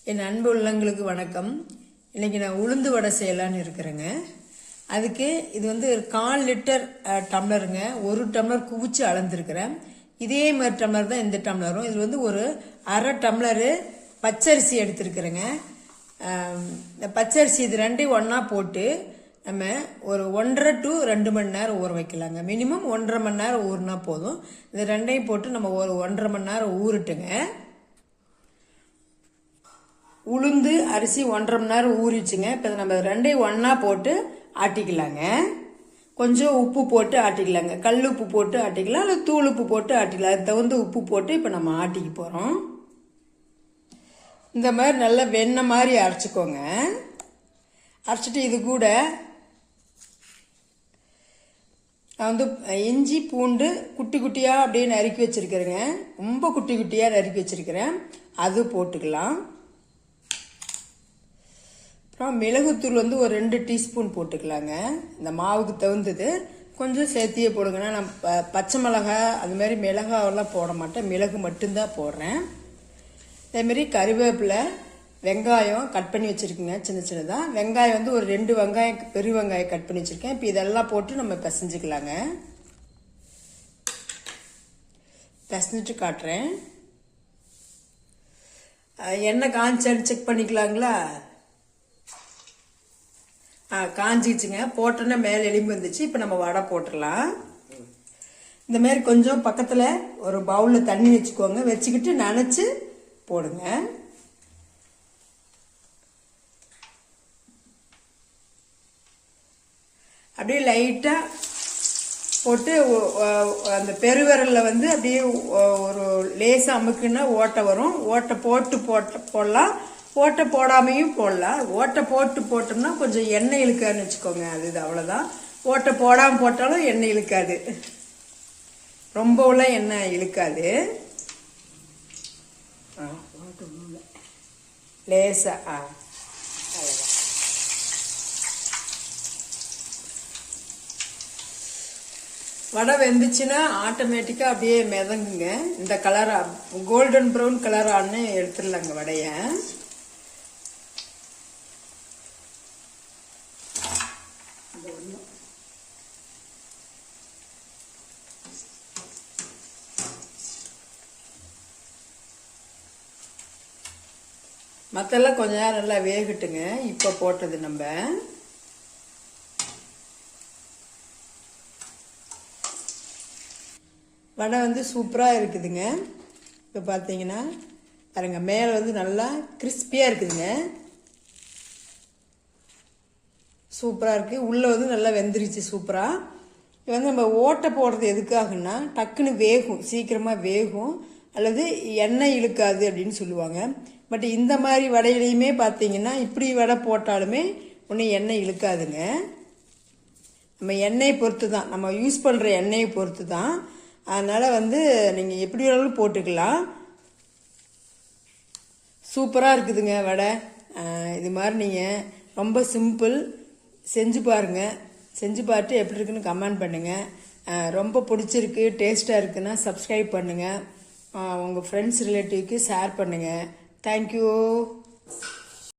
என் அன்பு உள்ளங்களுக்கு வணக்கம். இன்னைக்கு நான் உளுந்து வடை செய்யலான்னு இருக்கிறேங்க. அதுக்கு இது வந்து 1/4 லிட்டர் டம்ளருங்க. 1 டம்ளர் குவிச்சு அளந்துருக்கிறேன். இதே மாதிரி டம்ளர் தான் இந்த டம்ளரும். இது வந்து ஒரு 1/2 டம்ளரு பச்சரிசி எடுத்துருக்குறேங்க. இந்த பச்சரிசி இது ரெண்டையும் ஒன்றா போட்டு நம்ம ஒரு 1.5 to 2 மணி நேரம் ஊற வைக்கலாங்க. மினிமம் 1.5 மணி நேரம் ஊறினா போதும். இது ரெண்டையும் போட்டு நம்ம ஒரு 1.5 மணி நேரம் ஊறிட்டுங்க. உளுந்து அரிசி 1.5 மணி நேரம் ஊறிச்சுங்க. இப்போ நம்ம ரெண்டையும் ஒன்றா போட்டு ஆட்டிக்கலாங்க. கொஞ்சம் உப்பு போட்டு ஆட்டிக்கலாங்க. கல் உப்பு போட்டு ஆட்டிக்கலாம், இல்லை தூள் உப்பு போட்டு ஆட்டிக்கலாம். அது தகுந்த உப்பு போட்டு இப்போ நம்ம ஆட்டிக்க போகிறோம். இந்த மாதிரி நல்லா வெண்ணெய் மாதிரி அரைச்சிக்கோங்க. அரைச்சிட்டு இது கூட நான் வந்து இஞ்சி பூண்டு குட்டி குட்டியாக அப்படியே நறுக்கி வச்சுருக்கிறேங்க. ரொம்ப குட்டி குட்டியாக நறுக்கி வச்சுருக்கிறேன். அது போட்டுக்கலாம். அப்புறம் மிளகுத்தூள் வந்து ஒரு 2 டீஸ்பூன் போட்டுக்கலாங்க. இந்த மாவுக்கு தகுந்தது கொஞ்சம் சேர்த்தியே போடுங்கன்னா நான் பச்சை மிளகாய் அது மாதிரி மிளகாவெல்லாம் போட மாட்டேன். மிளகு மட்டும்தான் போடுறேன். அதேமாரி கறிவேப்பிலை, வெங்காயம் கட் பண்ணி வச்சுருக்கேங்க சின்ன சின்னதாக. வெங்காயம் வந்து ஒரு 2 வெங்காயம் பெரிய வெங்காயம் கட் பண்ணி வச்சுருக்கேன். இப்போ இதெல்லாம் போட்டு நம்ம பிசைஞ்சிக்கலாங்க. பிசைஞ்சிட்டு காட்டுறேன். எண்ணெய் காய்ச்சான்னு செக் பண்ணிக்கலாங்களா? காஞ்சிச்சுங்க. போட்டோன்னா மேலே எலும்பு வந்துச்சு. இப்போ நம்ம வடை போட்டுடலாம். இந்த மாதிரி கொஞ்சம் பக்கத்தில் ஒரு பவுலில் தண்ணி வச்சுக்கோங்க. வச்சுக்கிட்டு நனைச்சி போடுங்க. அப்படியே லைட்டாக போட்டு அந்த பெருவிரலில் வந்து அப்படியே ஒரு லேசாக அமுக்குன்னா ஓட்டை வரும். ஓட்டை போட்டு போடலாம், ஓட்டை போடாமையும் போடலாம். ஓட்டை போட்டோம்னா கொஞ்சம் எண்ணெய் இழுக்காதுன்னு வச்சுக்கோங்க. அது அவ்வளோதான். ஓட்டை போடாமல் போட்டாலும் எண்ணெய் இழுக்காது, ரொம்பலாம் எண்ணெய் இழுக்காது. லேசா வடை வெந்துச்சுன்னா ஆட்டோமேட்டிக்காக அப்படியே மிதங்குங்க. இந்த கலராக கோல்டன் ப்ரௌன் கலரான்னு எடுத்துடலாங்க வடைய. மற்றெல்லாம் கொஞ்ச நேரம் நல்லா வேகட்டுங்க. இப்போ போட்டது நம்ம வடை வந்து சூப்பராக இருக்குதுங்க. இப்போ பார்த்தீங்கன்னா பாருங்க, மேலே வந்து நல்லா கிறிஸ்பியாக இருக்குதுங்க. சூப்பராக இருக்குது. உள்ளே வந்து நல்லா வெந்துருச்சு சூப்பராக. இது வந்து நம்ம ஓட்டை போடுறது எதுக்காகன்னா டக்குன்னு வேகும், சீக்கிரமாக வேகும், அல்லது எண்ணெய் இழுக்காது அப்படின்னு சொல்லுவாங்க. பட் இந்த மாதிரி வடையிலையுமே பார்த்தீங்கன்னா இப்படி வடை போட்டாலுமே ஒன்றும் எண்ணெய் இழுக்காதுங்க. நம்ம எண்ணெயை பொறுத்து தான், நம்ம யூஸ் பண்ணுற எண்ணெயை பொறுத்து தான். அதனால் வந்து நீங்கள் எப்படி வேணாலும் போட்டுக்கலாம். சூப்பராக இருக்குதுங்க வடை. இது மாதிரி நீங்கள் ரொம்ப சிம்பிள் செஞ்சு பாருங்கள். செஞ்சு பார்த்துட்டு எப்படி இருக்குன்னு கமெண்ட் பண்ணுங்கள். ரொம்ப பிடிச்சிருக்கு, டேஸ்ட்டாக இருக்குன்னா சப்ஸ்கிரைப் பண்ணுங்கள். உங்கள் ஃப்ரெண்ட்ஸ் ரிலேட்டிவ்க்கு ஷேர் பண்ணுங்கள். தேங்க்யூ.